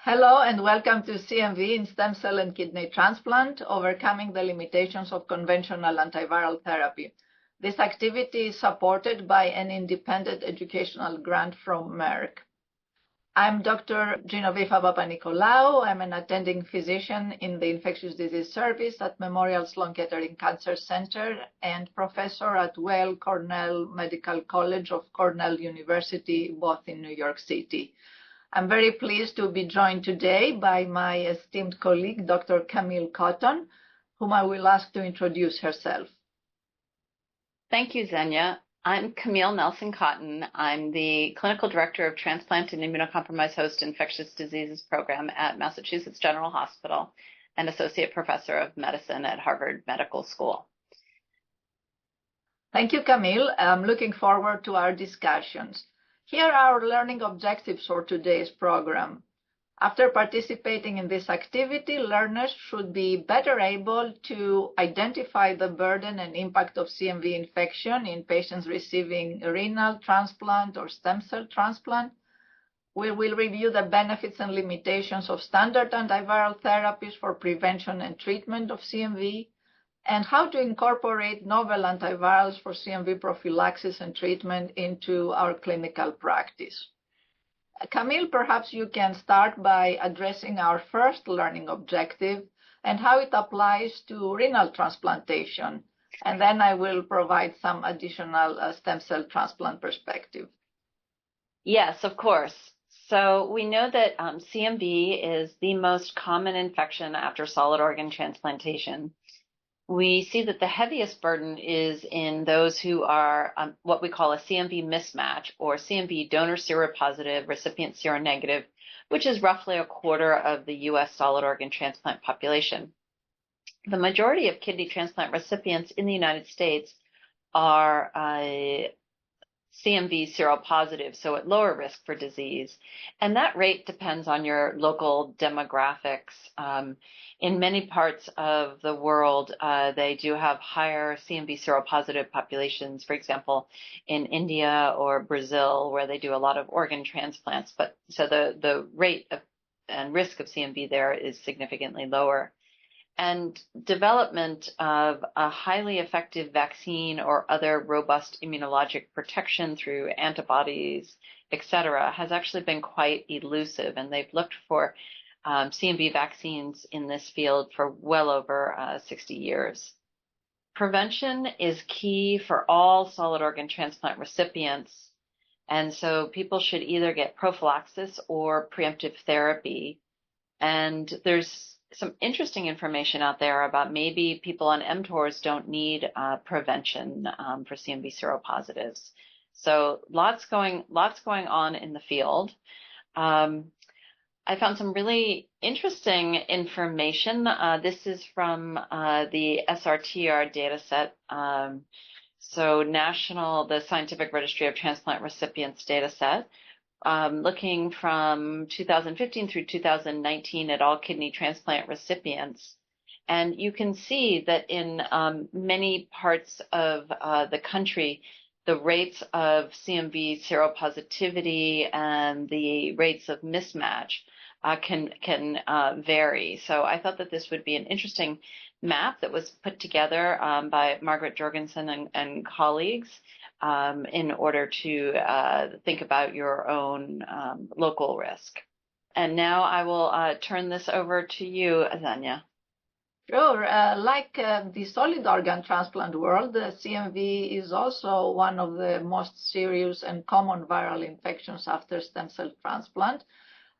Hello and welcome to CMV in Stem Cell and Kidney Transplant, Overcoming the Limitations of Conventional Antiviral Therapy. This activity is supported by an independent educational grant from Merck. I'm Dr. Genoveva Papanicolaou. I'm an attending physician in the Infectious Disease Service at Memorial Sloan Kettering Cancer Center and professor at Weill Cornell Medical College of Cornell University, both in New York City. I'm very pleased to be joined today by my esteemed colleague, Dr. Camille Cotton, whom I will ask to introduce herself. Thank you, Xenia. I'm Camille Nelson Cotton. I'm the Clinical Director of Transplant and Immunocompromised Host Infectious Diseases Program at Massachusetts General Hospital and Associate Professor of Medicine at Harvard Medical School. Thank you, Camille. I'm looking forward to our discussions. Here are our learning objectives for today's program. After participating in this activity, learners should be better able to identify the burden and impact of CMV infection in patients receiving renal transplant or stem cell transplant. We will review the benefits and limitations of standard antiviral therapies for prevention and treatment of CMV, and how to incorporate novel antivirals for CMV prophylaxis and treatment into our clinical practice. Camille, perhaps you can start by addressing our first learning objective and how it applies to renal transplantation, and then I will provide some additional stem cell transplant perspective. Yes, of course. So we know that CMV is the most common infection after solid organ transplantation. We see that the heaviest burden is in those who are what we call a CMV mismatch or CMV donor seropositive, recipient seronegative, which is roughly a quarter of the U.S. solid organ transplant population. The majority of kidney transplant recipients in the United States are CMV seropositive, so at lower risk for disease. And that rate depends on your local demographics. In many parts of the world, they do have higher CMV seropositive populations, for example, in India or Brazil, where they do a lot of organ transplants. But so the rate of and risk of CMV there is significantly lower. And development of a highly effective vaccine or other robust immunologic protection through antibodies, et cetera, has actually been quite elusive. And they've looked for CMV vaccines in this field for well over 60 years. Prevention is key for all solid organ transplant recipients. And so people should either get prophylaxis or preemptive therapy. And there's some interesting information out there about maybe people on mTORs don't need prevention for CMV seropositives. So lots going on in the field. I found some really interesting information. This is from the SRTR data set. So the Scientific Registry of Transplant Recipients data set. Looking from 2015 through 2019 at all kidney transplant recipients. And you can see that in many parts of the country, the rates of CMV seropositivity and the rates of mismatch can vary. So I thought that this would be an interesting map that was put together by Margaret Jorgensen and colleagues in order to think about your own local risk. And now I will turn this over to you, Xenia. Sure. Like the solid organ transplant world, CMV is also one of the most serious and common viral infections after stem cell transplant.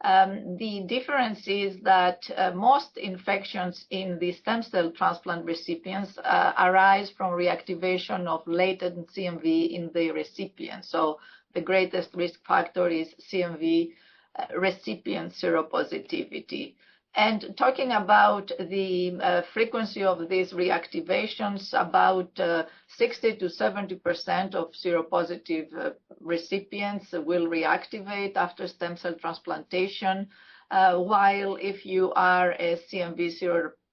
The difference is that most infections in the stem cell transplant recipients arise from reactivation of latent CMV in the recipient. So the greatest risk factor is CMV recipient seropositivity. And talking about the frequency of these reactivations, about 60 to 70% of seropositive recipients will reactivate after stem cell transplantation, while if you are a CMV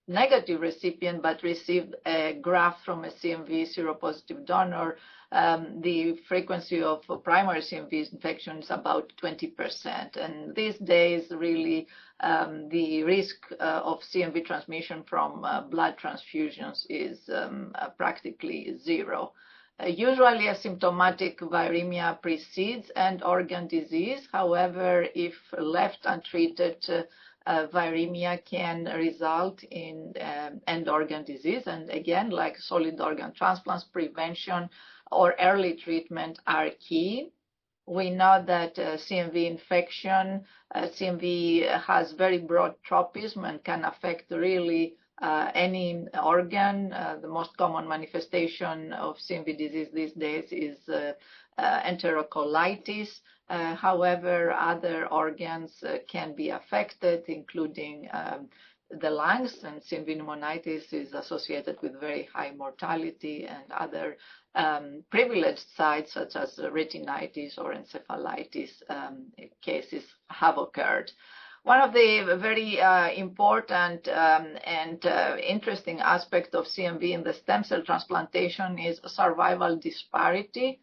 negative recipient but received a graft from a CMV seropositive donor, the frequency of primary CMV infection is about 20%. And these days, really, the risk of CMV transmission from blood transfusions is practically zero. Usually, asymptomatic viremia precedes end organ disease. However, if left untreated, viremia can result in end organ disease. And again, like solid organ transplants, prevention or early treatment are key. We know that CMV infection, CMV has very broad tropism and can affect really any organ. The most common manifestation of CMV disease these days is enterocolitis. However, other organs can be affected, including the lungs, and CMV pneumonitis is associated with very high mortality, and other privileged sites such as retinitis or encephalitis cases have occurred. One of the very important and interesting aspects of CMV in the stem cell transplantation is survival disparity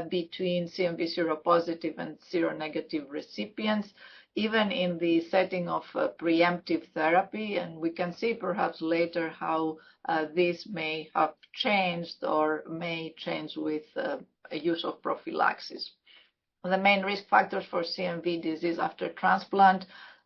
between CMV seropositive and seronegative recipients, even in the setting of preemptive therapy. And we can see perhaps later how this may have changed or may change with use of prophylaxis. The main risk factors for CMV disease after transplant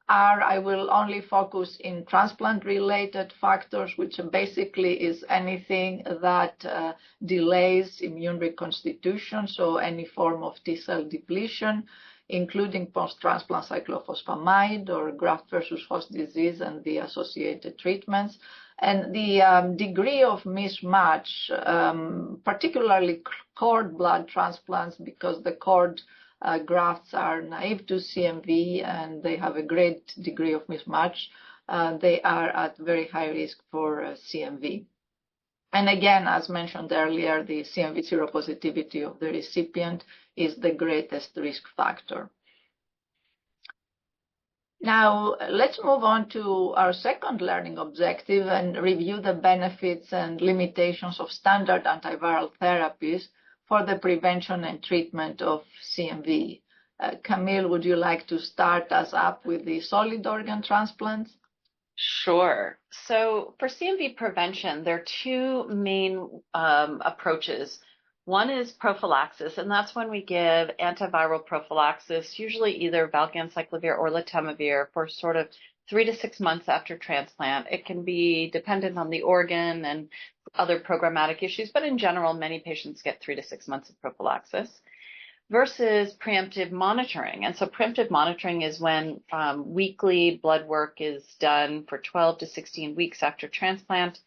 are, I will only focus in transplant-related factors, which basically is anything that delays immune reconstitution, so any form of T-cell depletion, including post-transplant cyclophosphamide or graft versus host disease and the associated treatments. And the degree of mismatch, particularly cord blood transplants, because the cord grafts are naive to CMV and they have a great degree of mismatch, they are at very high risk for CMV. And again, as mentioned earlier, the CMV seropositivity of the recipient is the greatest risk factor. Now, let's move on to our second learning objective and review the benefits and limitations of standard antiviral therapies for the prevention and treatment of CMV. Camille, would you like to start us up with the solid organ transplants? Sure. So for CMV prevention, there are two main approaches. One is prophylaxis, and that's when we give antiviral prophylaxis, usually either valganciclovir or letermovir, for sort of 3 to 6 months after transplant. It can be dependent on the organ and other programmatic issues, but in general, many patients get 3 to 6 months of prophylaxis versus preemptive monitoring. And so preemptive monitoring is when weekly blood work is done for 12 to 16 weeks after transplant.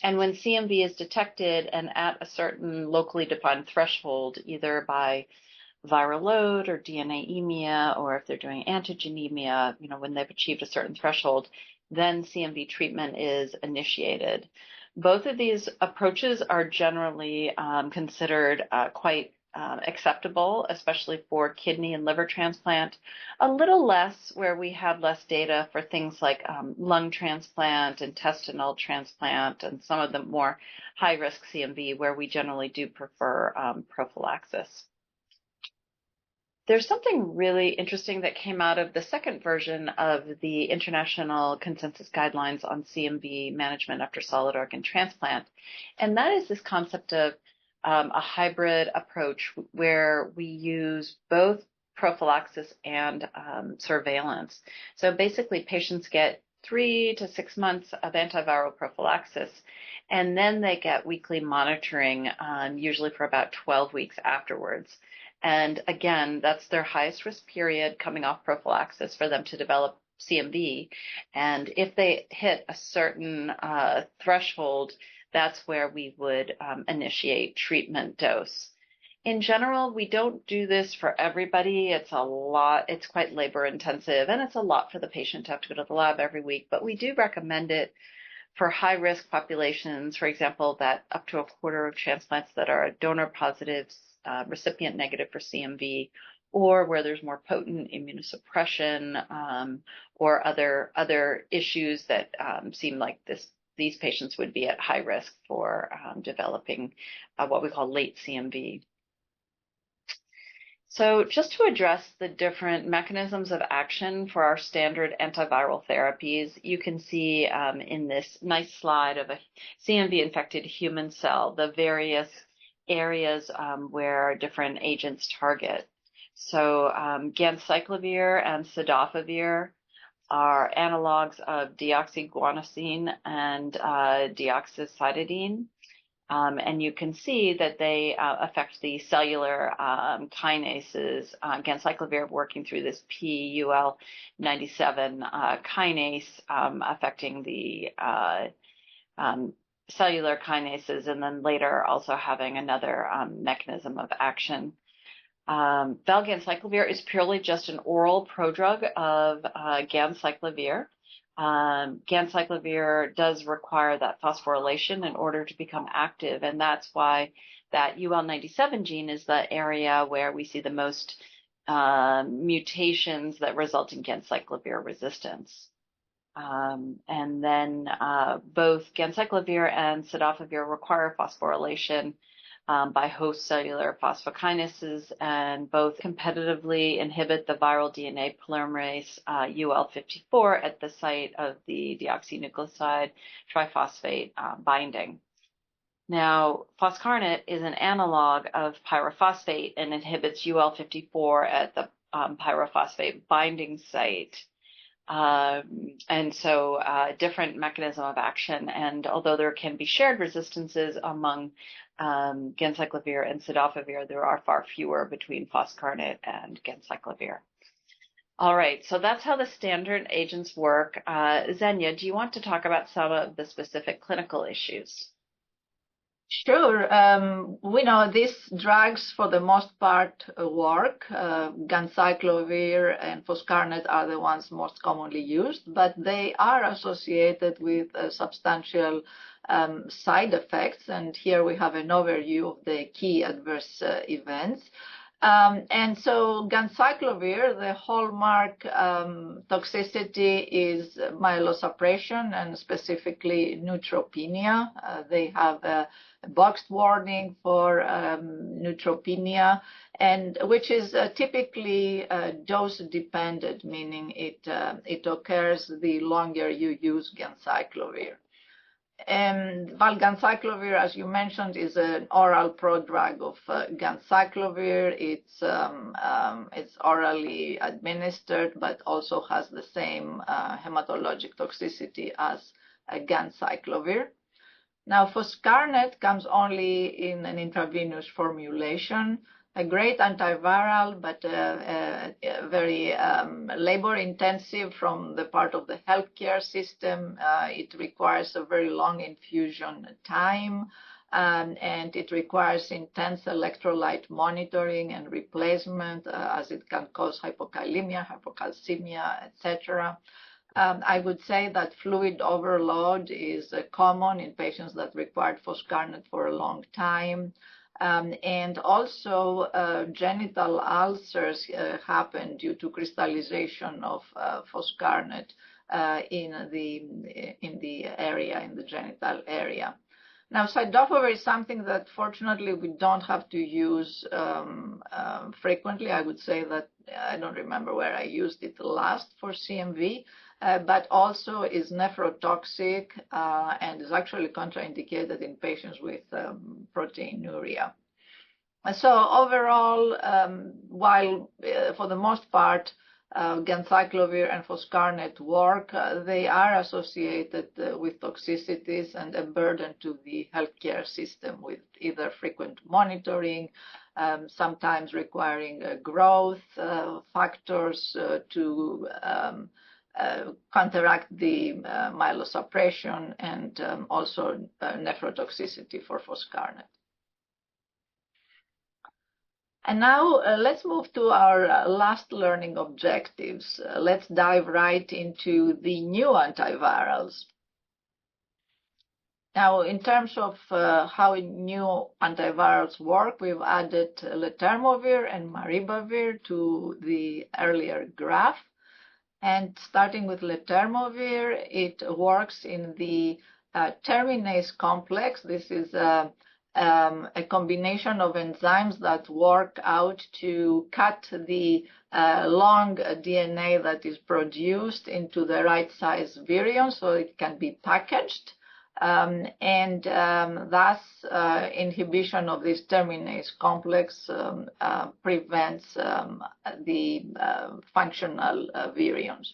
And when CMV is detected and at a certain locally defined threshold, either by viral load or DNA-emia, or if they're doing antigenemia, when they've achieved a certain threshold, then CMV treatment is initiated. Both of these approaches are generally considered quite acceptable, especially for kidney and liver transplant. A little less where we have less data for things like lung transplant, intestinal transplant, and some of the more high-risk CMV, where we generally do prefer prophylaxis. There's something really interesting that came out of the second version of the International Consensus Guidelines on CMV management after solid organ transplant, and that is this concept of a hybrid approach where we use both prophylaxis and surveillance. So basically, patients get 3 to 6 months of antiviral prophylaxis, and then they get weekly monitoring, usually for about 12 weeks afterwards. And again, that's their highest risk period coming off prophylaxis for them to develop CMV. And if they hit a certain threshold, that's where we would initiate treatment dose. In general, we don't do this for everybody. It's a lot. It's quite labor intensive, and it's a lot for the patient to have to go to the lab every week. But we do recommend it for high risk populations, for example, that up to a quarter of transplants that are donor positive, recipient negative for CMV, or where there's more potent immunosuppression or other issues that seem like this these patients would be at high risk for developing what we call late CMV. So just to address the different mechanisms of action for our standard antiviral therapies, you can see in this nice slide of a CMV-infected human cell, the various areas where different agents target. So ganciclovir and cidofovir are analogs of deoxyguanosine and deoxycytidine. And you can see that they affect the cellular kinases, ganciclovir working through this PUL97 kinase, affecting the cellular kinases, and then later also having another mechanism of action. Valganciclovir is purely just an oral prodrug of ganciclovir. Ganciclovir does require that phosphorylation in order to become active, and that's why that UL97 gene is the area where we see the most mutations that result in ganciclovir resistance. And then both ganciclovir and cidofovir require phosphorylation by host cellular phosphokinases, and both competitively inhibit the viral DNA polymerase UL54 at the site of the deoxynucleoside triphosphate binding. Now, foscarnet is an analog of pyrophosphate and inhibits UL54 at the pyrophosphate binding site. And so different mechanism of action, and although there can be shared resistances among ganciclovir and cidofovir, there are far fewer between foscarnet and ganciclovir. All right, so that's how the standard agents work. Xenia, do you want to talk about some of the specific clinical issues? Sure. We know these drugs, for the most part, work. Ganciclovir and foscarnet are the ones most commonly used, but they are associated with substantial side effects. And here we have an overview of the key adverse events. And so ganciclovir, the hallmark toxicity is myelosuppression and specifically neutropenia. They have a boxed warning for neutropenia, and which is typically dose dependent, meaning it occurs the longer you use ganciclovir. And valganciclovir, as you mentioned, is an oral prodrug of ganciclovir. It's orally administered, but also has the same hematologic toxicity as ganciclovir. Now, foscarnet comes only in an intravenous formulation. A great antiviral, but very labor-intensive from the part of the healthcare system. It requires a very long infusion time, and it requires intense electrolyte monitoring and replacement, as it can cause hypokalemia, hypocalcemia, etc. I would say that fluid overload is common in patients that required foscarnet for a long time. And also genital ulcers happen due to crystallization of foscarnet in the genital area. Now, cidofovir is something that fortunately we don't have to use frequently. I would say that I don't remember where I used it last for CMV, but also is nephrotoxic and is actually contraindicated in patients with proteinuria. So overall, while for the most part ganciclovir and foscarnet work, they are associated with toxicities and a burden to the healthcare system with either frequent monitoring, sometimes requiring growth factors to counteract the myelosuppression, and also nephrotoxicity for foscarnet. And now let's move to our last learning objectives. Let's dive right into the new antivirals. Now, in terms of how new antivirals work, we've added letermovir and maribavir to the earlier graph. And starting with letermovir, it works in the terminase complex. This is a combination of enzymes that work out to cut the long DNA that is produced into the right size virion so it can be packaged. Thus inhibition of this terminase complex prevents the functional virions.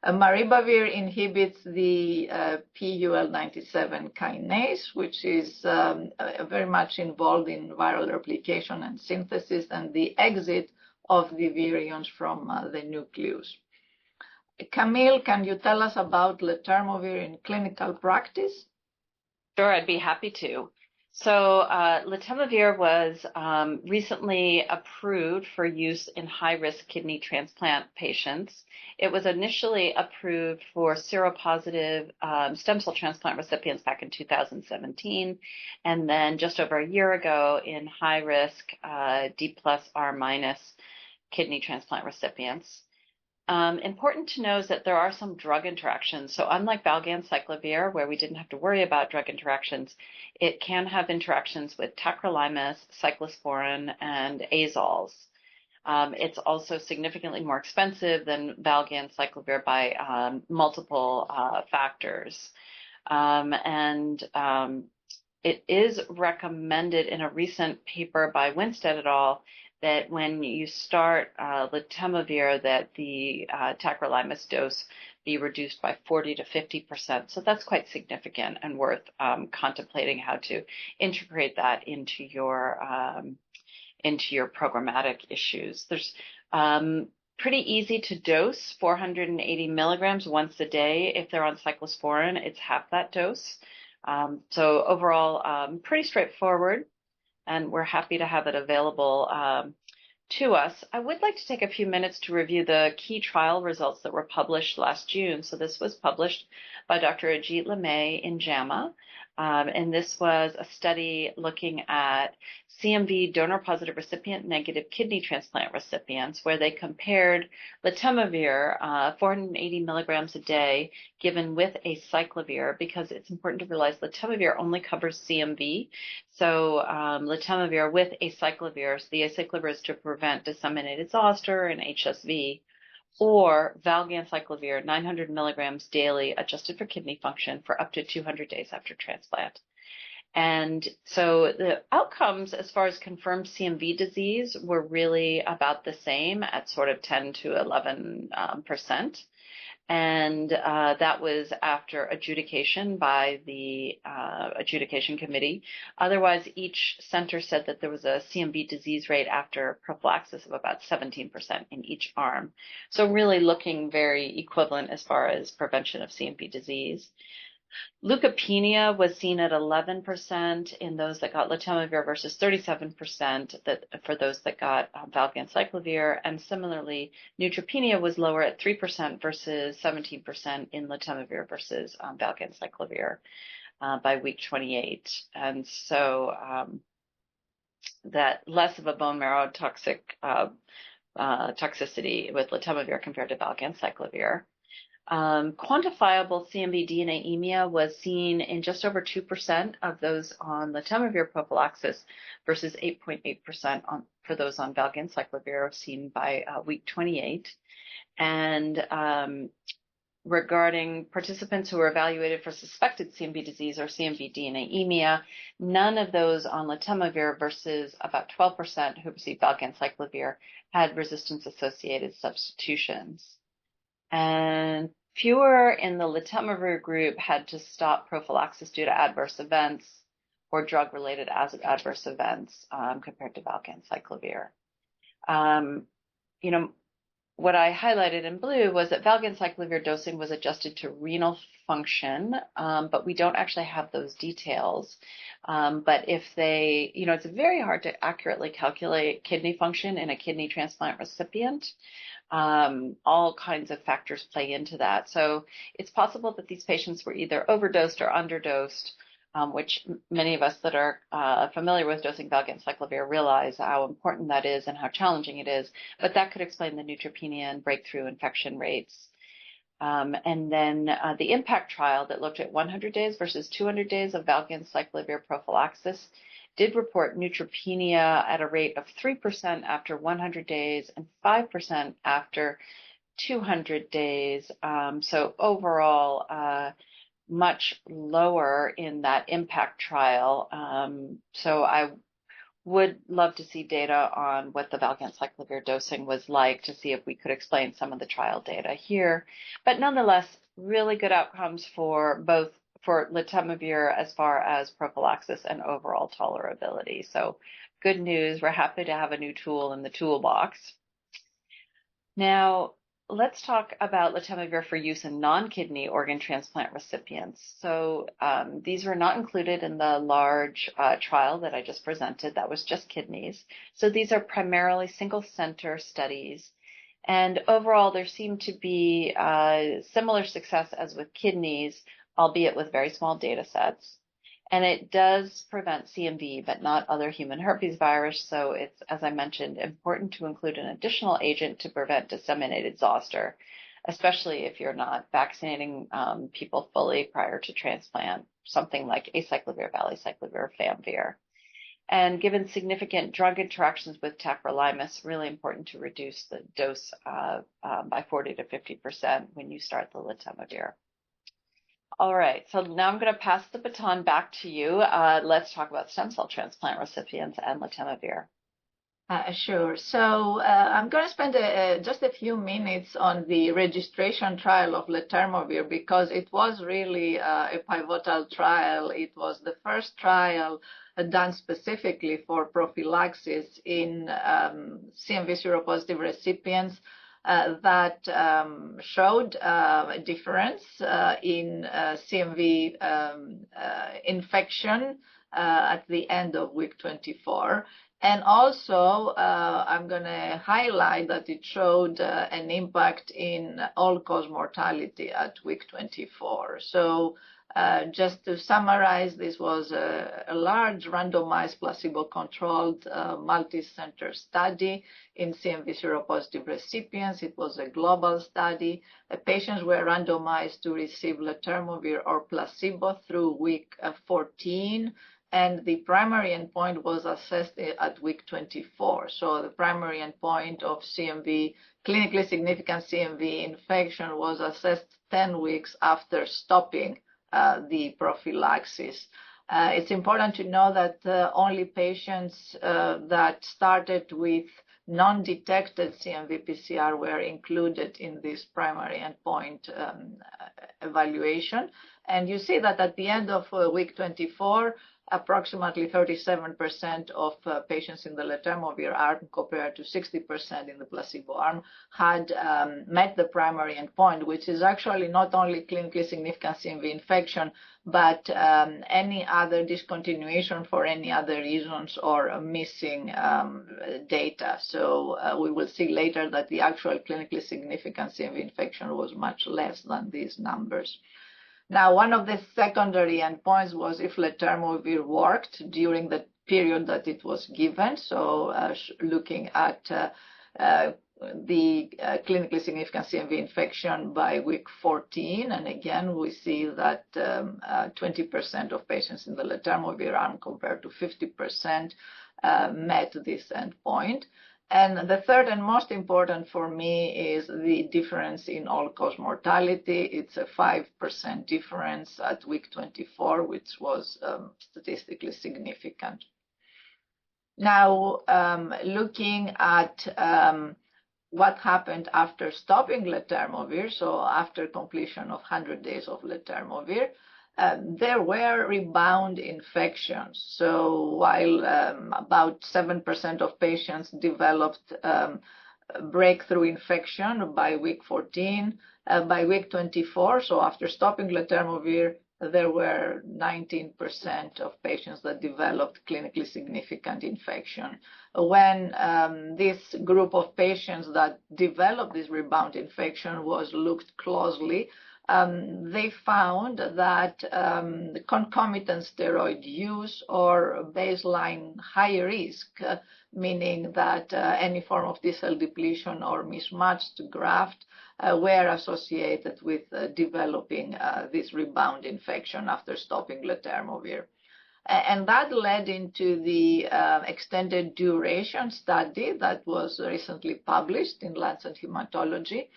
Maribavir inhibits the PUL97 kinase, which is very much involved in viral replication and synthesis and the exit of the virions from the nucleus. Camille, can you tell us about letermovir in clinical practice? Sure, I'd be happy to. So letermovir was recently approved for use in high-risk kidney transplant patients. It was initially approved for seropositive stem cell transplant recipients back in 2017, and then just over a year ago in high-risk D plus R minus kidney transplant recipients. Important to know is that there are some drug interactions. So unlike valganciclovir, where we didn't have to worry about drug interactions, it can have interactions with tacrolimus, cyclosporin, and azoles. It's also significantly more expensive than valganciclovir by multiple factors. It is recommended in a recent paper by Winstead et al. That when you start letermovir, that the tacrolimus dose be reduced by 40 to 50%. So that's quite significant and worth contemplating how to integrate that into your programmatic issues. There's pretty easy to dose, 480 milligrams once a day. If they're on cyclosporin, it's half that dose. So overall, pretty straightforward. And we're happy to have it available to us. I would like to take a few minutes to review the key trial results that were published last June. So this was published by Dr. Ajit Lemay in JAMA, and this was a study looking at CMV donor-positive recipient-negative kidney transplant recipients, where they compared letermovir, 480 milligrams a day, given with acyclovir, because it's important to realize letermovir only covers CMV. So letermovir with acyclovir, so the acyclovir is to prevent disseminated zoster and HSV, or valganciclovir, 900 milligrams daily, adjusted for kidney function for up to 200 days after transplant. And so the outcomes as far as confirmed CMV disease were really about the same at sort of 10 to 11%. And that was after adjudication by the adjudication committee. Otherwise, each center said that there was a CMV disease rate after prophylaxis of about 17% in each arm. So really looking very equivalent as far as prevention of CMV disease. Leukopenia was seen at 11% in those that got letermovir versus 37% for those that got valganciclovir, and similarly, neutropenia was lower at 3% versus 17% in letermovir versus valganciclovir by week 28. And so that less of a bone marrow toxicity with letermovir compared to valganciclovir. Quantifiable CMV DNA was seen in just over 2% of those on letermovir prophylaxis versus 8.8% for those on valganciclovir seen by week 28. And regarding participants who were evaluated for suspected CMV disease or CMV DNA, none of those on letermovir versus about 12% who received valganciclovir had resistance-associated substitutions. And fewer in the letermovir group had to stop prophylaxis due to adverse events or drug-related adverse events compared to valganciclovir. What I highlighted in blue was that valganciclovir dosing was adjusted to renal function, but we don't actually have those details. But if they, it's very hard to accurately calculate kidney function in a kidney transplant recipient. All kinds of factors play into that. So it's possible that these patients were either overdosed or underdosed, which many of us that are familiar with dosing valganciclovir realize how important that is and how challenging it is. But that could explain the neutropenia and breakthrough infection rates. And then the IMPACT trial that looked at 100 days versus 200 days of valganciclovir prophylaxis did report neutropenia at a rate of 3% after 100 days and 5% after 200 days. So overall, much lower in that IMPACT trial. So I would love to see data on what the valganciclovir dosing was like to see if we could explain some of the trial data here. But nonetheless, really good outcomes for both for letermovir as far as prophylaxis and overall tolerability. So good news. We're happy to have a new tool in the toolbox. Now, let's talk about letermovir for use in non-kidney organ transplant recipients. So these were not included in the large trial that I just presented. That was just kidneys. So these are primarily single-center studies. And overall, there seemed to be similar success as with kidneys, albeit with very small data sets. And it does prevent CMV, but not other human herpes virus. So it's, as I mentioned, important to include an additional agent to prevent disseminated zoster, especially if you're not vaccinating people fully prior to transplant, something like acyclovir, valacyclovir, famvir. And given significant drug interactions with tacrolimus, really important to reduce the dose by 40 to 50% when you start the letermovir. All right, so now I'm going to pass the baton back to you. Let's talk about stem cell transplant recipients and letermovir. Sure. So I'm going to spend just a few minutes on the registration trial of letermovir because it was really a pivotal trial. It was the first trial done specifically for prophylaxis in CMV seropositive recipients that showed a difference in CMV infection at the end of week 24. And also, I'm going to highlight that it showed an impact in all-cause mortality at week 24. So just to summarize, this was a large randomized placebo-controlled multi-center study in CMV seropositive recipients. It was a global study. The patients were randomized to receive letermovir or placebo through week 14. And the primary endpoint was assessed at week 24. So the primary endpoint of CMV, clinically significant CMV infection, was assessed 10 weeks after stopping the prophylaxis. It's important to know that only patients that started with non-detected CMV PCR were included in this primary endpoint evaluation. And you see that at the end of week 24, approximately 37% of patients in the letermovir arm compared to 60% in the placebo arm had met the primary endpoint, which is actually not only clinically significant CMV infection, but any other discontinuation for any other reasons or missing data. So we will see later that the actual clinically significant CMV infection was much less than these numbers. Now, one of the secondary endpoints was if letermovir worked during the period that it was given. So looking at the clinically significant CMV infection by week 14. And again, we see that 20% of patients in the letermovir arm compared to 50% met this endpoint. And the third and most important for me is the difference in all-cause mortality. It's a 5% difference at week 24, which was statistically significant. Now, looking at what happened after stopping letermovir, so after completion of 100 days of letermovir, there were rebound infections. So while about 7% of patients developed breakthrough infection by week 14, by week 24, so after stopping letermovir, there were 19% of patients that developed clinically significant infection. When this group of patients that developed this rebound infection was looked closely, they found that concomitant steroid use or baseline high risk, meaning that any form of T-cell depletion or mismatched graft were associated with developing this rebound infection after stopping letermovir. And that led into the extended duration study that was recently published in Lancet Hematology.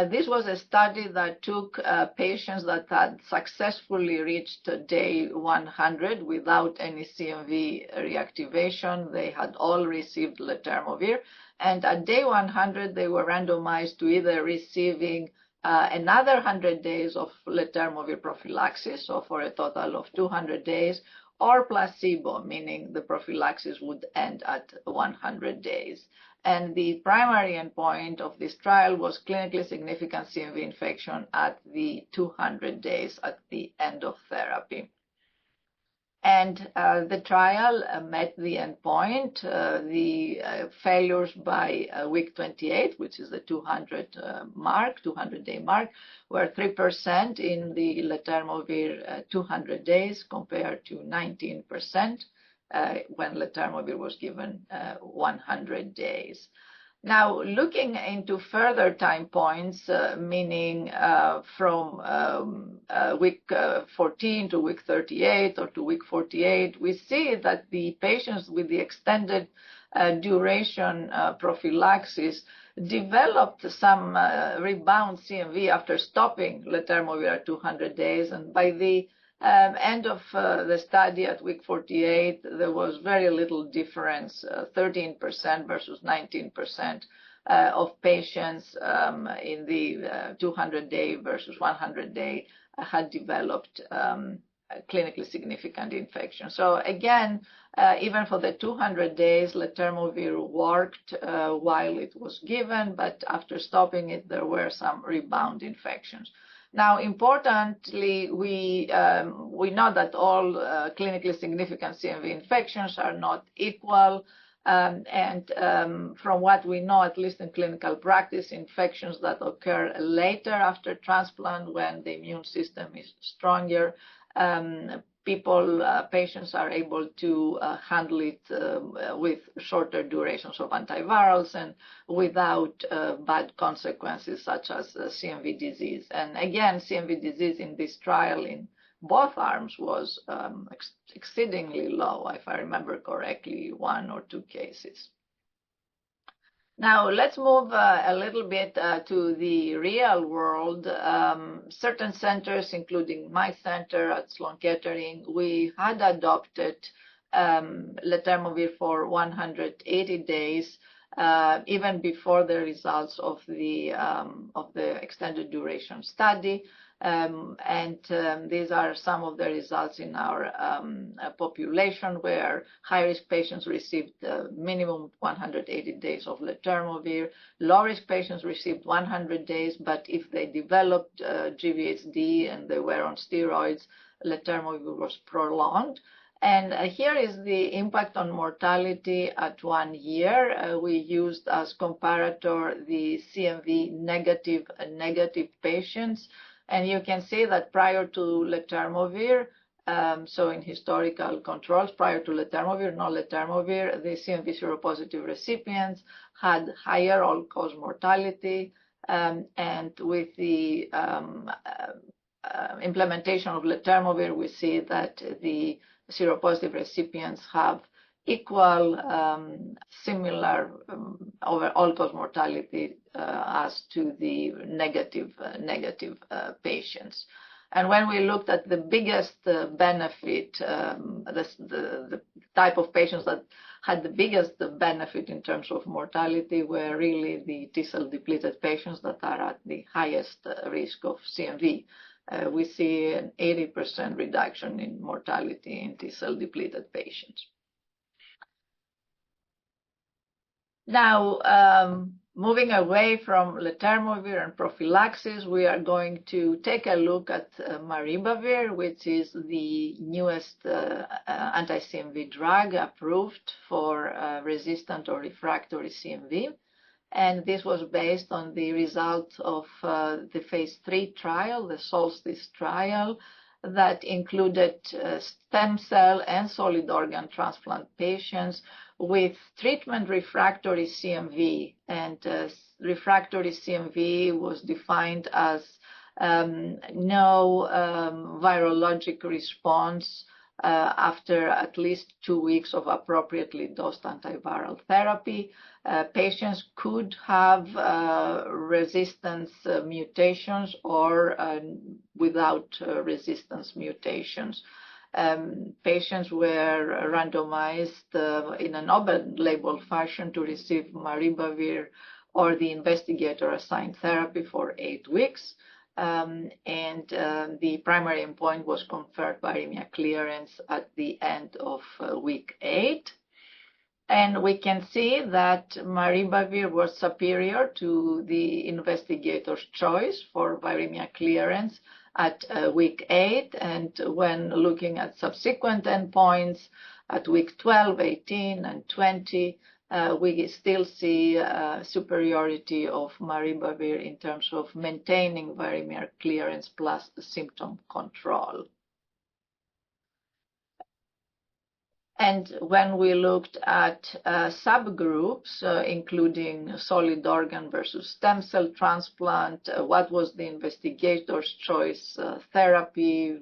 This was a study that took patients that had successfully reached day 100 without any CMV reactivation. They had all received letermovir. And at day 100, they were randomized to either receiving another 100 days of letermovir prophylaxis, so for a total of 200 days, or placebo, meaning the prophylaxis would end at 100 days. And the primary endpoint of this trial was clinically significant CMV infection at the 200 days at the end of therapy. And the trial met the endpoint. The failures by week 28, which is the 200-day mark, were 3% in the letermovir 200 days compared to 19% when letermovir was given 100 days. Now, looking into further time points, meaning from week 14 to week 38 or to week 48, we see that the patients with the extended duration prophylaxis developed some rebound CMV after stopping letermovir at 200 days. And by the end of the study at week 48, there was very little difference, 13% versus 19% of patients in the 200-day versus 100-day had developed clinically significant infection. So again, even for the 200 days, letermovir worked while it was given, but after stopping it, there were some rebound infections. Now, importantly, we know that all clinically significant CMV infections are not equal. From what we know, at least in clinical practice, infections that occur later after transplant when the immune system is stronger, patients are able to handle it with shorter durations of antivirals and without bad consequences such as CMV disease. And again, CMV disease in this trial in both arms was exceedingly low, if I remember correctly, 1 or 2 cases. Now, let's move a little bit to the real world. Certain centers, including my center at Sloan Kettering, we had adopted letermovir for 180 days, even before the results of the extended duration study. These are some of the results in our population where high-risk patients received minimum 180 days of letermovir. Low-risk patients received 100 days, but if they developed GVHD and they were on steroids, letermovir was prolonged. And here is the impact on mortality at 1 year. We used as comparator the CMV negative patients. And you can see that prior to letermovir, so in historical controls, prior to letermovir, no letermovir, the CMV seropositive recipients had higher all-cause mortality. And with the implementation of letermovir, we see that the seropositive recipients have equal, similar over all-cause mortality as to the negative patients. And when we looked at the biggest benefit, the type of patients that had the biggest benefit in terms of mortality were really the T-cell depleted patients that are at the highest risk of CMV. We see an 80% reduction in mortality in T-cell depleted patients. Now, moving away from letermovir and prophylaxis, we are going to take a look at maribavir, which is the newest anti-CMV drug approved for resistant or refractory CMV. And this was based on the result of the phase 3 trial, the Solstice trial, that included stem cell and solid organ transplant patients with treatment refractory CMV. And refractory CMV was defined as no virologic response after at least 2 weeks of appropriately dosed antiviral therapy. Patients could have resistance mutations or without resistance mutations. Patients were randomized in an open label fashion to receive maribavir or the investigator-assigned therapy for 8 weeks. The primary endpoint was confirmed viremia clearance at the end of week 8. And we can see that maribavir was superior to the investigator's choice for viremia clearance at week 8. And when looking at subsequent endpoints at week 12, 18, and 20, we still see superiority of maribavir in terms of maintaining viremia clearance plus symptom control. And when we looked at subgroups, including solid organ versus stem cell transplant, what was the investigator's choice therapy,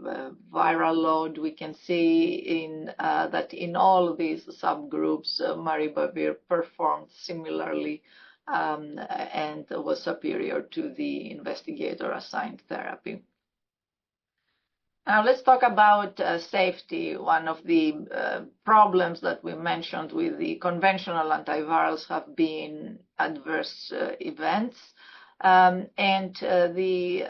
viral load, we can see that in all these subgroups, maribavir performed similarly and was superior to the investigator-assigned therapy. Now let's talk about safety. One of the problems that we mentioned with the conventional antivirals have been adverse events. The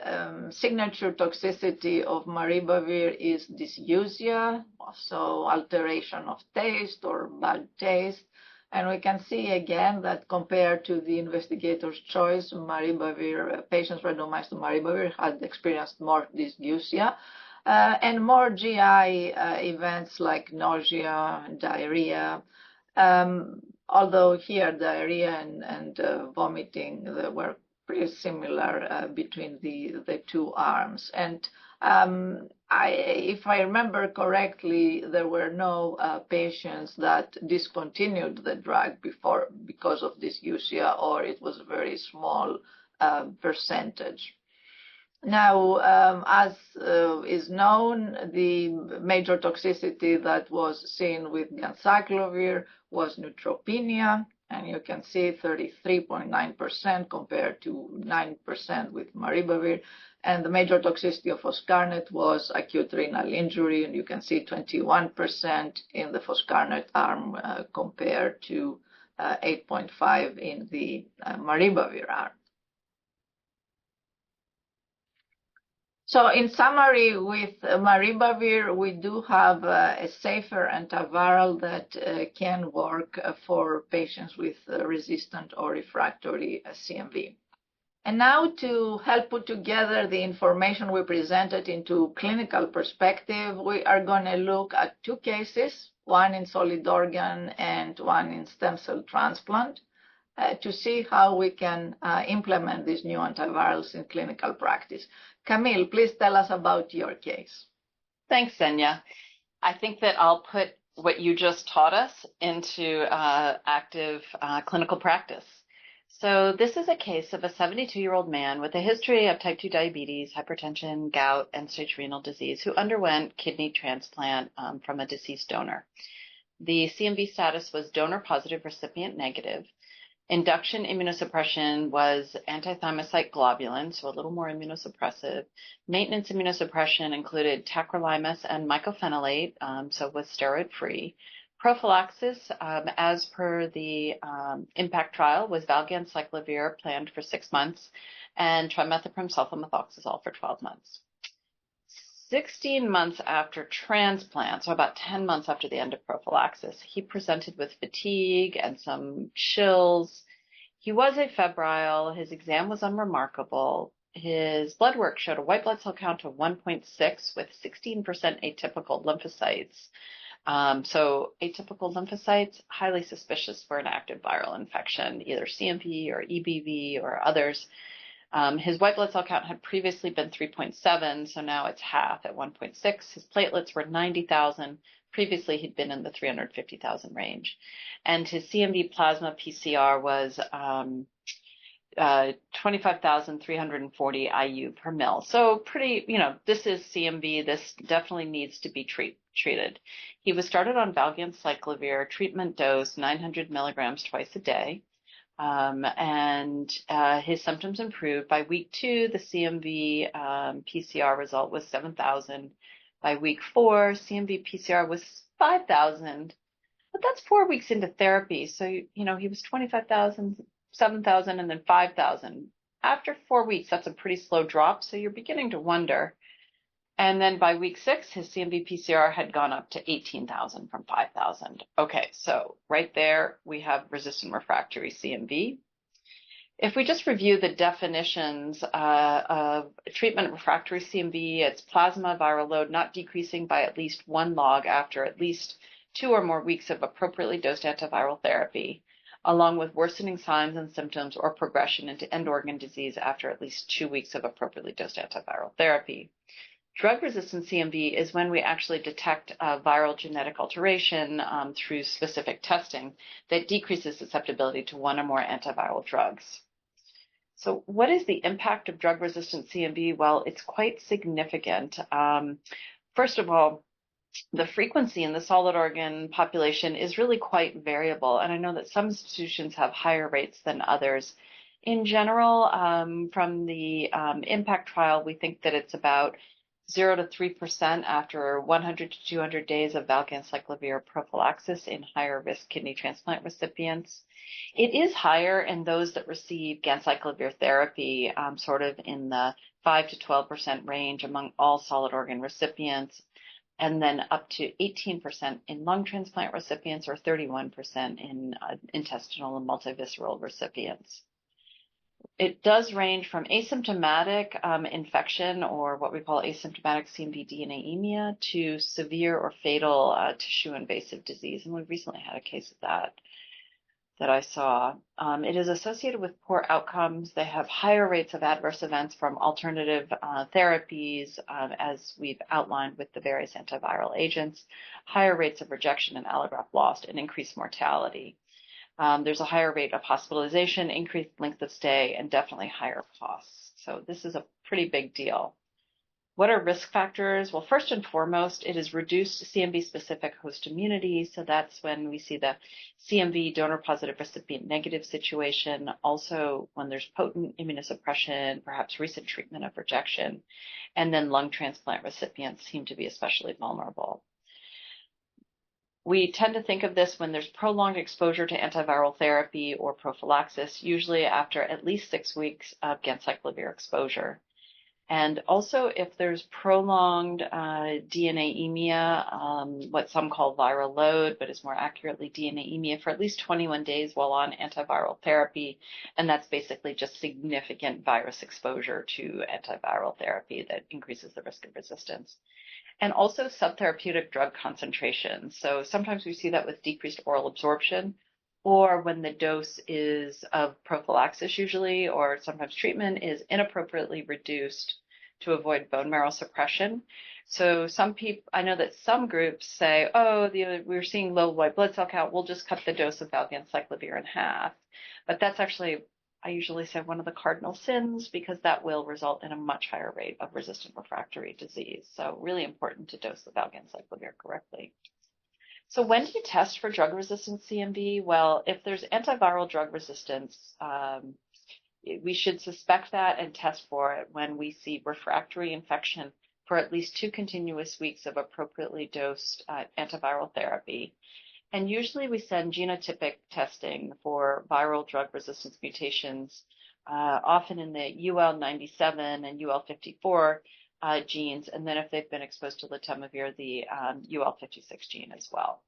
signature toxicity of maribavir is dysgeusia, so alteration of taste or bad taste. And we can see again that compared to the investigator's choice, maribavir, patients randomized to maribavir had experienced more dysgeusia. And more GI events like nausea and diarrhea, although here diarrhea and vomiting were pretty similar between the two arms. And if I remember correctly, there were no patients that discontinued the drug because of dysgeusia, or it was a very small percentage. Now, as is known, the major toxicity that was seen with ganciclovir was neutropenia, and you can see 33.9% compared to 9% with maribavir. And the major toxicity of foscarnet was acute renal injury, and you can see 21% in the foscarnet arm compared to 8.5% in the maribavir arm. So in summary, with maribavir, we do have a safer antiviral that can work for patients with resistant or refractory CMV. And now to help put together the information we presented into clinical perspective, we are going to look at 2 cases, one in solid organ and one in stem cell transplant, to see how we can implement these new antivirals in clinical practice. Camille, please tell us about your case. Thanks, Xenia. I think that I'll put what you just taught us into active clinical practice. So this is a case of a 72-year-old man with a history of type 2 diabetes, hypertension, gout, and stage renal disease who underwent kidney transplant from a deceased donor. The CMV status was donor positive, recipient negative. Induction immunosuppression was antithymocyte globulin, so a little more immunosuppressive. Maintenance immunosuppression included tacrolimus and mycophenolate, so was steroid-free. Prophylaxis, as per the IMPACT trial, was valganciclovir planned for 6 months and trimethoprim sulfamethoxazole for 12 months. 16 months after transplant, so about 10 months after the end of prophylaxis, he presented with fatigue and some chills. He was afebrile. His exam was unremarkable. His blood work showed a white blood cell count of 1.6 with 16% atypical lymphocytes. So atypical lymphocytes, highly suspicious for an active viral infection, either CMV or EBV or others. His white blood cell count had previously been 3.7, so now it's half at 1.6. His platelets were 90,000. Previously, he'd been in the 350,000 range. And his CMV plasma PCR was 25,340 IU per mil. So pretty, this is CMV. This definitely needs to be treated. He was started on valganciclovir, treatment dose 900 milligrams twice a day. And his symptoms improved. By week 2, the CMV PCR result was 7,000. By week 4, CMV PCR was 5,000. But that's 4 weeks into therapy. So, he was 25,000, 7,000, and then 5,000. After 4 weeks, that's a pretty slow drop. So you're beginning to wonder. And then by week 6, his CMV PCR had gone up to 18,000 from 5,000. Okay, so right there, we have resistant refractory CMV. If we just review the definitions of treatment refractory CMV, it's plasma viral load not decreasing by at least 1 log after at least 2 or more weeks of appropriately dosed antiviral therapy, along with worsening signs and symptoms or progression into end organ disease after at least 2 weeks of appropriately dosed antiviral therapy. Drug-resistant CMV is when we actually detect a viral genetic alteration through specific testing that decreases susceptibility to 1 or more antiviral drugs. So what is the impact of drug-resistant CMV? Well, it's quite significant. First of all, the frequency in the solid organ population is really quite variable, and I know that some institutions have higher rates than others. In general, from the IMPACT trial, we think that it's about 0 to 3% after 100 to 200 days of valganciclovir prophylaxis in higher risk kidney transplant recipients. It is higher in those that receive ganciclovir therapy, sort of in the 5 to 12% range among all solid organ recipients, and then up to 18% in lung transplant recipients or 31% in intestinal and multivisceral recipients. It does range from asymptomatic infection, or what we call asymptomatic CMV DNA-emia, to severe or fatal tissue invasive disease. And we recently had a case of that I saw. It is associated with poor outcomes. They have higher rates of adverse events from alternative therapies, as we've outlined with the various antiviral agents, higher rates of rejection and allograft loss, and increased mortality. There's a higher rate of hospitalization, increased length of stay, and definitely higher costs. So this is a pretty big deal. What are risk factors? Well, first and foremost, it is reduced CMV-specific host immunity. So that's when we see the CMV donor-positive recipient-negative situation. Also, when there's potent immunosuppression, perhaps recent treatment of rejection, and then lung transplant recipients seem to be especially vulnerable. We tend to think of this when there's prolonged exposure to antiviral therapy or prophylaxis, usually after at least 6 weeks of ganciclovir exposure. And also if there's prolonged DNA-emia, what some call viral load, but is more accurately DNA-emia for at least 21 days while on antiviral therapy. And that's basically just significant virus exposure to antiviral therapy that increases the risk of resistance. And also subtherapeutic drug concentration. So sometimes we see that with decreased oral absorption, or when the dose is of prophylaxis usually, or sometimes treatment is inappropriately reduced to avoid bone marrow suppression. So I know that some groups say, we're seeing low white blood cell count, we'll just cut the dose of valganciclovir in half. But that's actually, I usually say, one of the cardinal sins, because that will result in a much higher rate of resistant refractory disease. So really important to dose the valganciclovir correctly. So when do you test for drug-resistant CMV? Well, if there's antiviral drug resistance, we should suspect that and test for it when we see refractory infection for at least 2 continuous weeks of appropriately dosed antiviral therapy. And usually we send genotypic testing for viral drug resistance mutations, often in the UL97 and UL54 genes, and then if they've been exposed to letermovir, the UL56 gene as well.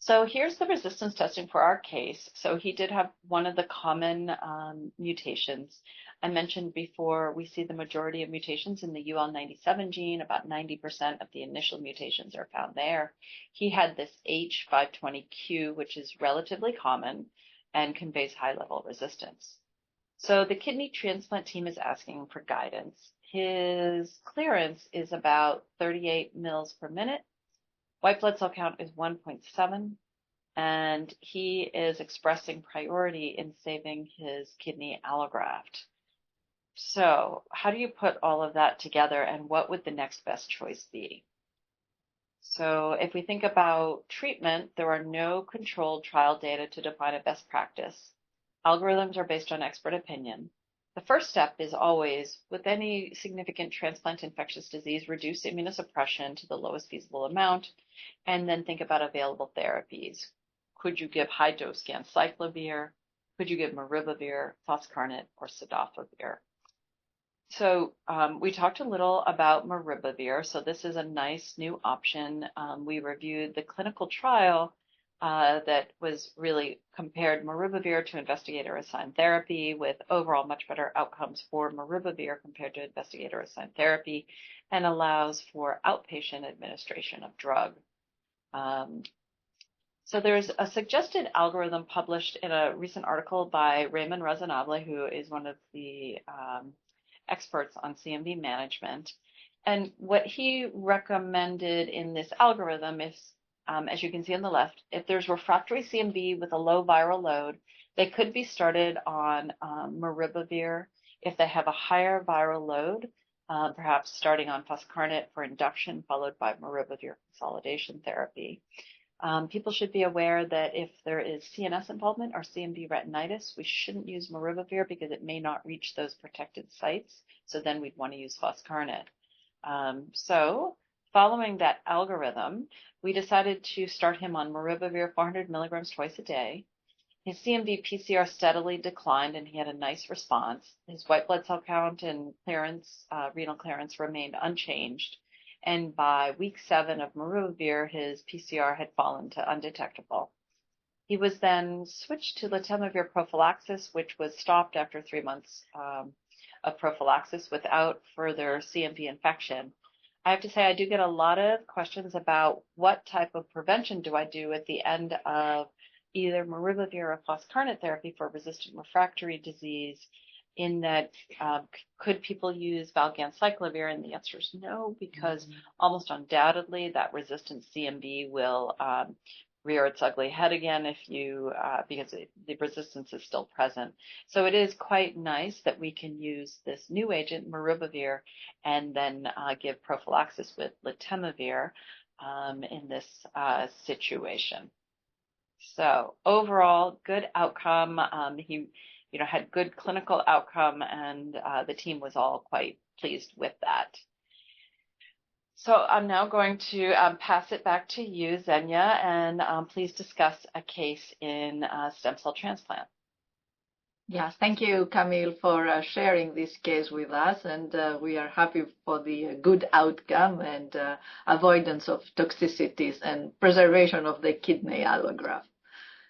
So here's the resistance testing for our case. So he did have one of the common mutations. I mentioned before, we see the majority of mutations in the UL97 gene. About 90% of the initial mutations are found there. He had this H520Q, which is relatively common and conveys high level resistance. So the kidney transplant team is asking for guidance. His clearance is about 38 mils per minute. White blood cell count is 1.7, and he is expressing priority in saving his kidney allograft. So how do you put all of that together, and what would the next best choice be? So if we think about treatment, there are no controlled trial data to define a best practice. Algorithms are based on expert opinion. The first step is always, with any significant transplant infectious disease, reduce immunosuppression to the lowest feasible amount, and then think about available therapies. Could you give high-dose ganciclovir? Could you give maribavir, foscarnet, or cidofovir? So we talked a little about maribavir. So this is a nice new option. We reviewed the clinical trial that was really compared maribavir to investigator-assigned therapy, with overall much better outcomes for maribavir compared to investigator-assigned therapy, and allows for outpatient administration of drug. So there's a suggested algorithm published in a recent article by Raymond Razanable, who is one of the experts on CMV management. And what he recommended in this algorithm is, as you can see on the left, if there's refractory CMV with a low viral load, they could be started on maribavir. If they have a higher viral load, perhaps starting on foscarnet for induction, followed by maribavir consolidation therapy. People should be aware that if there is CNS involvement or CMV retinitis, we shouldn't use maribavir because it may not reach those protected sites. So then we'd want to use foscarnet. So following that algorithm, we decided to start him on maribavir 400 milligrams twice a day. His CMV PCR steadily declined, and he had a nice response. His white blood cell count and clearance, renal clearance, remained unchanged. And by week 7 of maribavir, his PCR had fallen to undetectable. He was then switched to letemavir prophylaxis, which was stopped after 3 months of prophylaxis without further CMV infection. I have to say, I do get a lot of questions about what type of prevention do I do at the end of either maribavir or foscarnet therapy for resistant refractory disease, in that could people use valganciclovir? And the answer is no, because almost undoubtedly that resistant CMV will rear its ugly head again if you because the resistance is still present. So it is quite nice that we can use this new agent, maribavir, and then give prophylaxis with letemavir in this situation. So overall, good outcome. He had good clinical outcome, and the team was all quite pleased with that. So I'm now going to pass it back to you, Xenia, and please discuss a case in stem cell transplant. Yes, thank you, Camille, for sharing this case with us, and we are happy for the good outcome and avoidance of toxicities and preservation of the kidney allograft.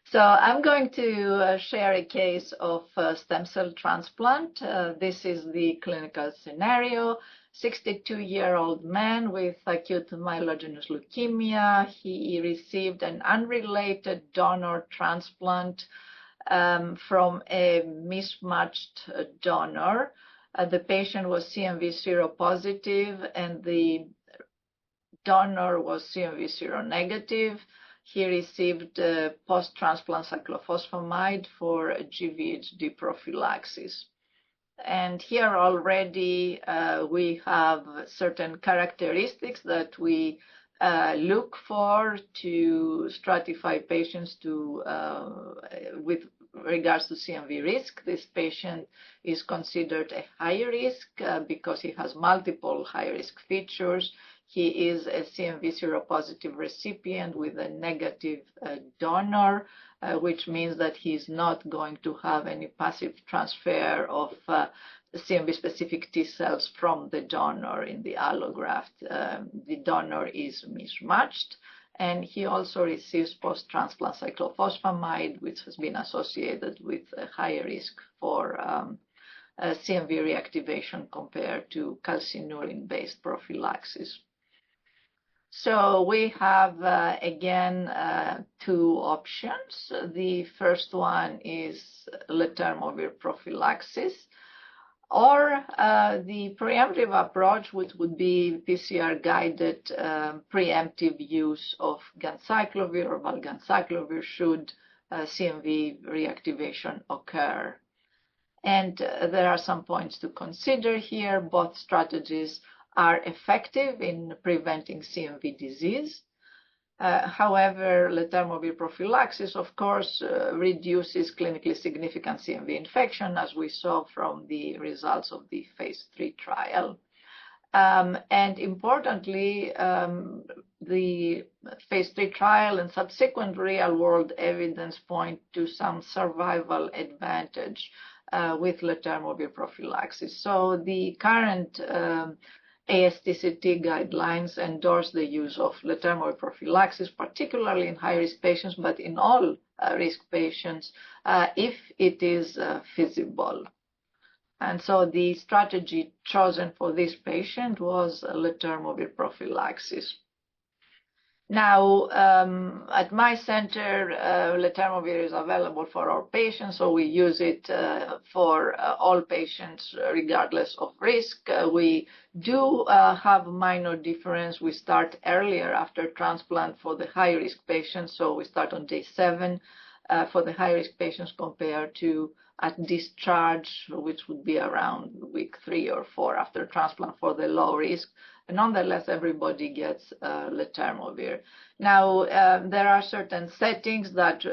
So I'm going to share a case of stem cell transplant. This is the clinical scenario. 62-year-old man with acute myelogenous leukemia. He received an unrelated donor transplant from a mismatched donor. The patient was CMV seropositive and the donor was CMV seronegative. He received post-transplant cyclophosphamide for GVHD prophylaxis. And here already we have certain characteristics that we look for to stratify patients with regards to CMV risk. This patient is considered a high risk because he has multiple high-risk features. He is a CMV seropositive recipient with a negative donor, which means that he's not going to have any passive transfer of CMV-specific T cells from the donor in the allograft. The donor is mismatched, and he also receives post-transplant cyclophosphamide, which has been associated with a higher risk for CMV reactivation compared to calcineurin-based prophylaxis. So we have, again, two options. The first one is letermovir prophylaxis, or the preemptive approach, which would be PCR-guided preemptive use of ganciclovir or valganciclovir should CMV reactivation occur. And there are some points to consider here. Both strategies are effective in preventing CMV disease. However, letermovir prophylaxis, of course, reduces clinically significant CMV infection, as we saw from the results of the phase 3 trial. And importantly, the phase 3 trial and subsequent real-world evidence point to some survival advantage with letermovir prophylaxis. So the current ASTCT guidelines endorse the use of letermovir prophylaxis, particularly in high-risk patients, but in all risk patients, if it is feasible. And so the strategy chosen for this patient was letermovir prophylaxis. Now, at my center, letermovir is available for our patients, so we use it for all patients regardless of risk. We do have minor difference. We start earlier after transplant for the high-risk patients, so we start on day 7 for the high-risk patients compared to at discharge, which would be around week 3 or 4 after transplant for the low risk. Nonetheless, everybody gets letermovir. Now, there are certain settings that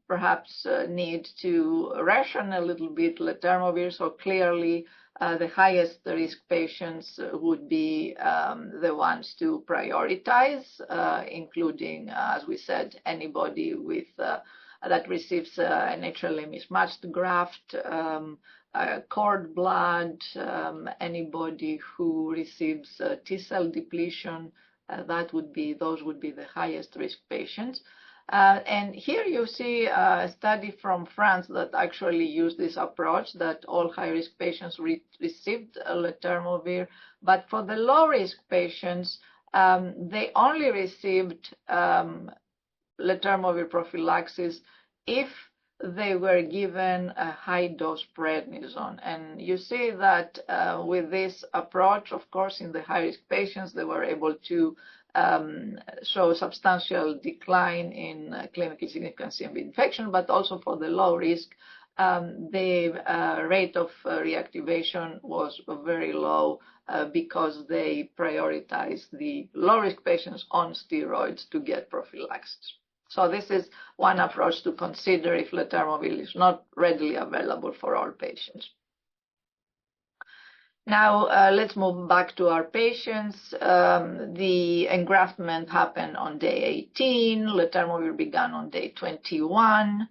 perhaps need to ration a little bit letermovir. So clearly, the highest risk patients would be the ones to prioritize, including, as we said, anybody with that receives an HLA mismatched graft, cord blood, anybody who receives T-cell depletion, those would be the highest risk patients. And here you see a study from France that actually used this approach, that all high-risk patients received letermovir, but for the low-risk patients, they only received letermovir prophylaxis if they were given a high-dose prednisone. And you see that with this approach, of course, in the high-risk patients, they were able to show substantial decline in clinically significant CMV infection, but also for the low risk, the rate of reactivation was very low because they prioritized the low-risk patients on steroids to get prophylaxis. So this is one approach to consider if letermovir is not readily available for all patients. Now, let's move back to our patients. The engraftment happened on day 18. Letermovir began on day 21.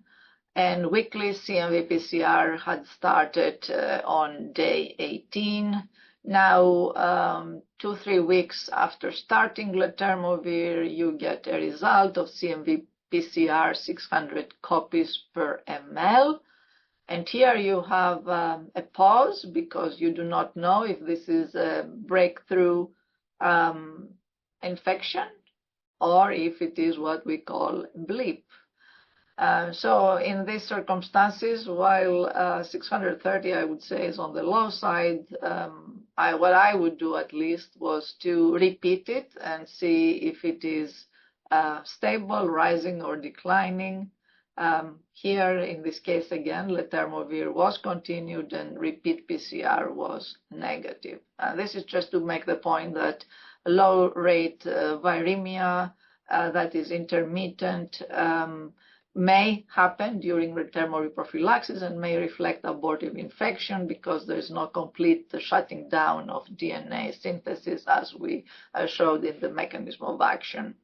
And weekly CMV PCR had started on day 18. Now, 2-3 weeks after starting letermovir, you get a result of CMV PCR 600 copies per ml. And here you have a pause because you do not know if this is a breakthrough infection or if it is what we call blip. So in these circumstances, while 630, I would say, is on the low side, what I would do at least was to repeat it and see if it is stable, rising, or declining. Here, in this case, again, letermovir was continued and repeat PCR was negative. This is just to make the point that low-rate viremia that is intermittent may happen during letermovir prophylaxis and may reflect abortive infection because there is no complete shutting down of DNA synthesis, as we showed in the mechanism of action.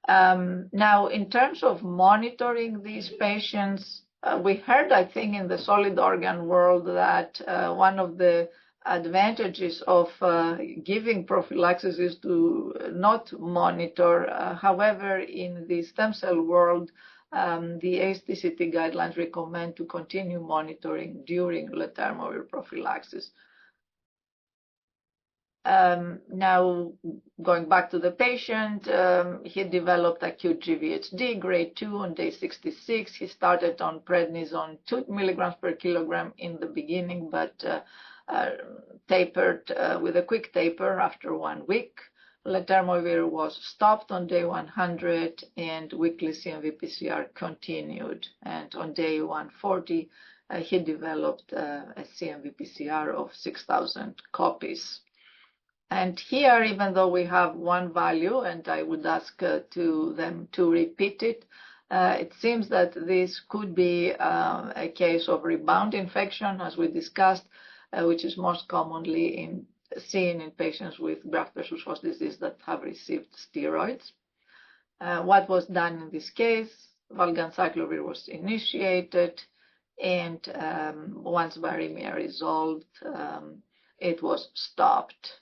Now, in terms of monitoring these patients, we heard, I think, in the solid organ world that one of the advantages of giving prophylaxis is to not monitor. However, in the stem cell world, the ASTCT guidelines recommend to continue monitoring during letermovir prophylaxis. Now, going back to the patient, he developed acute GVHD, grade 2 on day 66. He started on prednisone 2 milligrams per kilogram in the beginning, but tapered with a quick taper after 1 week. Letermovir was stopped on day 100, and weekly CMV PCR continued. And on day 140, he developed a CMV PCR of 6,000 copies. And here, even though we have one value, and I would ask to them to repeat it, it seems that this could be a case of rebound infection, as we discussed, which is most commonly seen in patients with graft-versus-host disease that have received steroids. What was done in this case? Valganciclovir was initiated, and once viremia resolved, it was stopped.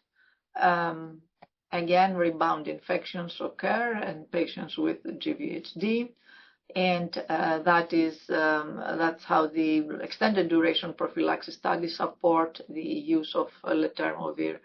Again, rebound infections occur in patients with GVHD, and that's how the extended duration prophylaxis studies support the use of letermovir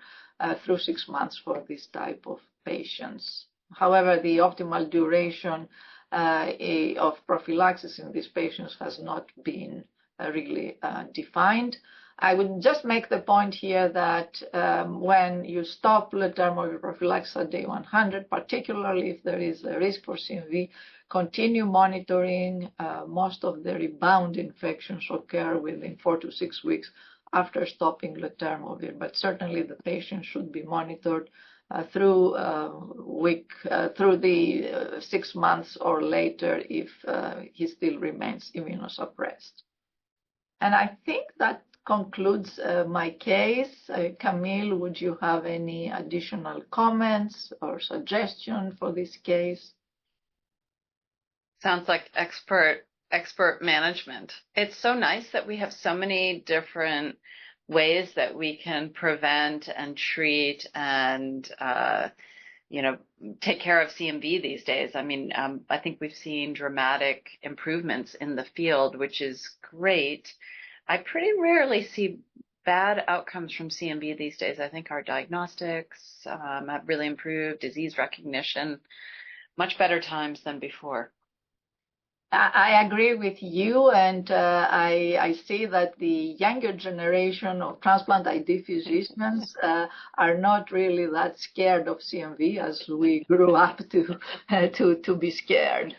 through 6 months for this type of patients. However, the optimal duration of prophylaxis in these patients has not been really defined. I would just make the point here that when you stop letermovir prophylaxis at day 100, particularly if there is a risk for CMV, continue monitoring. Most of the rebound infections occur within 4 to 6 weeks after stopping letermovir, but certainly the patient should be monitored through the 6 months or later if he still remains immunosuppressed. And I think that concludes my case. Camille, would you have any additional comments or suggestion for this case? Sounds like expert management. It's so nice that we have so many different ways that we can prevent and treat and take care of CMV these days. I mean, I think we've seen dramatic improvements in the field, which is great. I pretty rarely see bad outcomes from CMV these days. I think our diagnostics have really improved, disease recognition, much better times than before. I agree with you, and I see that the younger generation of transplant ID physicians are not really that scared of CMV as we grew up to be scared.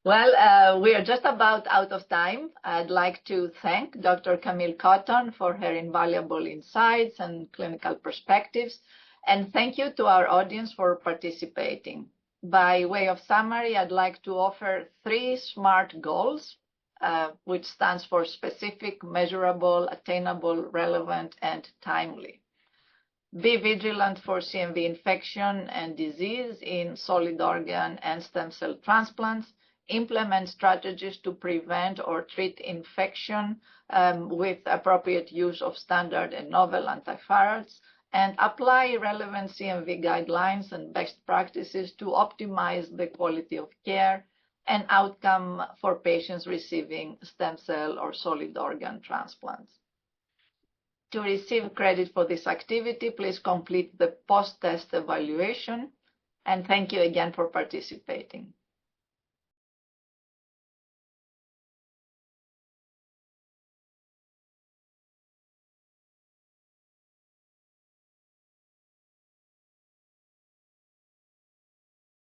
Well, we are just about out of time. I'd like to thank Dr. Camille Cotton for her invaluable insights and clinical perspectives, and thank you to our audience for participating. By way of summary, I'd like to offer 3 SMART goals, which stands for specific, measurable, attainable, relevant, and timely. Be vigilant for CMV infection and disease in solid organ and stem cell transplants. Implement strategies to prevent or treat infection with appropriate use of standard and novel antivirals, and apply relevant CMV guidelines and best practices to optimize the quality of care and outcome for patients receiving stem cell or solid organ transplants. To receive credit for this activity, please complete the post-test evaluation, and thank you again for participating.